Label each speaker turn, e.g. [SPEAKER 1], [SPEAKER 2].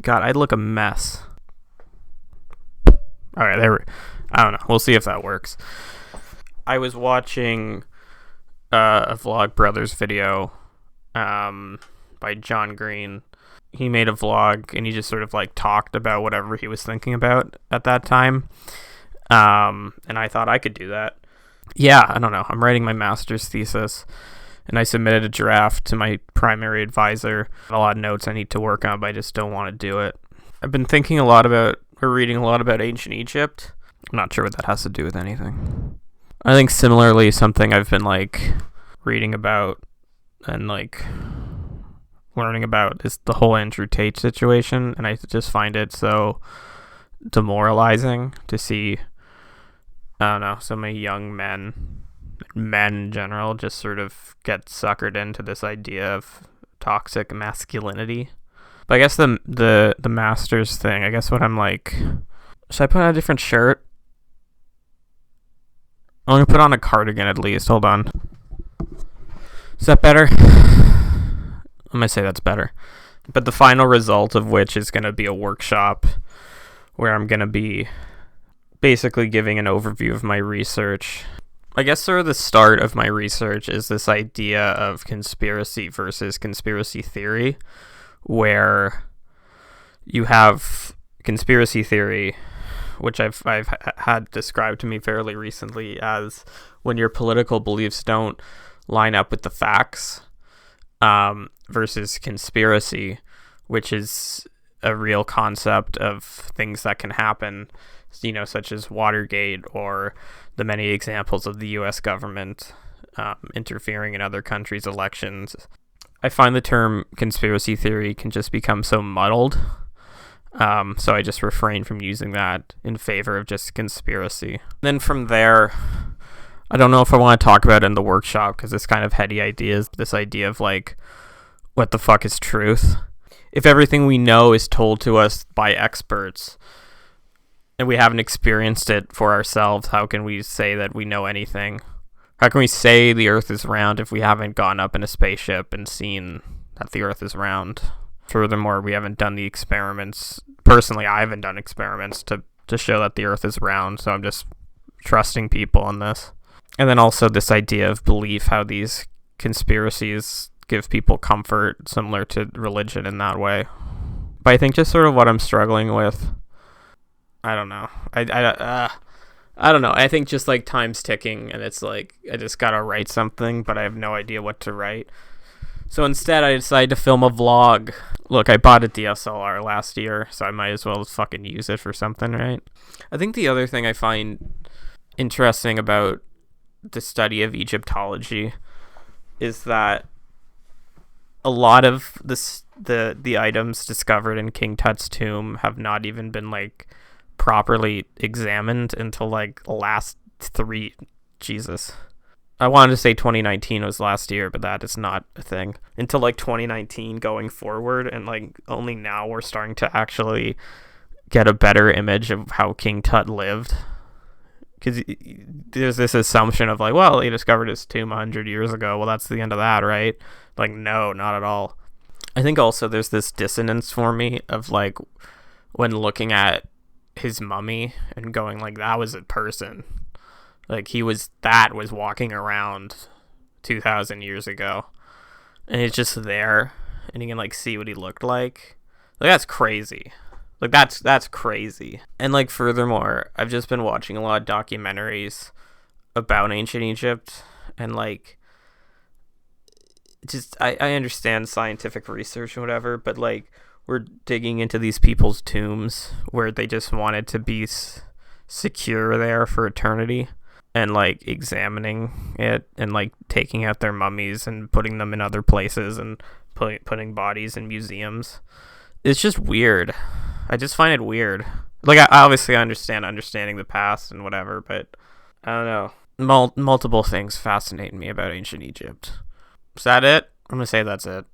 [SPEAKER 1] God, I look a mess. All right, I don't know. We'll see if that works. I was watching a Vlogbrothers video by John Green. He made a vlog and he just sort of like talked about whatever he was thinking about at that time. And I thought I could do that. Yeah, I don't know. I'm writing my master's thesis and I submitted a draft to my primary advisor. A lot of notes I need to work on, but I just don't want to do it. I've been reading a lot about ancient Egypt. I'm not sure what that has to do with anything. I think similarly something I've been like reading about and like learning about is the whole Andrew Tate situation, and I just find it so demoralizing to see, I don't know, so many young men in general just sort of get suckered into this idea of toxic masculinity. But I guess the master's thing, I guess what I'm like, should I put on a different shirt? I'm going to put on a cardigan at least. Hold on. Is that better? I'm going to say that's better. But the final result of which is going to be a workshop where I'm going to be basically giving an overview of my research. I guess sort of the start of my research is this idea of conspiracy versus conspiracy theory, where you have conspiracy theory, which I've had described to me fairly recently as when your political beliefs don't line up with the facts, versus conspiracy, which is a real concept of things that can happen, you know, such as Watergate or the many examples of the U.S. government interfering in other countries' elections. I find the term conspiracy theory can just become so muddled, so I just refrain from using that in favor of just conspiracy. Then from there, I don't know if I want to talk about it in the workshop because it's kind of heady ideas. This idea of like, what the fuck is truth? If everything we know is told to us by experts and we haven't experienced it for ourselves, how can we say that we know anything? How can we say the Earth is round if we haven't gone up in a spaceship and seen that the Earth is round? Furthermore, we haven't done the experiments. Personally, I haven't done experiments to show that the Earth is round, so I'm just trusting people on this. And then also this idea of belief, how these conspiracies give people comfort, similar to religion in that way. But I think just sort of what I'm struggling with, I don't know. I don't know. I think just like time's ticking and it's like I just gotta write something, but I have no idea what to write. So instead I decided to film a vlog. Look, I bought a DSLR last year, so I might as well fucking use it for something, right? I think the other thing I find interesting about the study of Egyptology is that a lot of the items discovered in King Tut's tomb have not even been like properly examined until like the last I wanted to say 2019 was last year, but that is not a thing. Until like 2019 going forward, and like only now we're starting to actually get a better image of how King Tut lived. Because there's this assumption of like, well, he discovered his tomb 100 years ago. Well, that's the end of that, right? Like, no, not at all. I think also there's this dissonance for me of like when looking at his mummy and going like, that was a person. Like was walking around 2,000 years ago, and he's just there, and you can like see what he looked like. Like that's crazy. Like that's crazy. And like furthermore, I've just been watching a lot of documentaries about ancient Egypt, and like just I understand scientific research and whatever, but like we're digging into these people's tombs where they just wanted to be secure there for eternity, and like examining it and like taking out their mummies and putting them in other places and putting bodies in museums. It's just weird. I just find it weird. Like I obviously understanding the past and whatever, but I don't know. Multiple things fascinate me about ancient Egypt. Is that it? I'm gonna say that's it.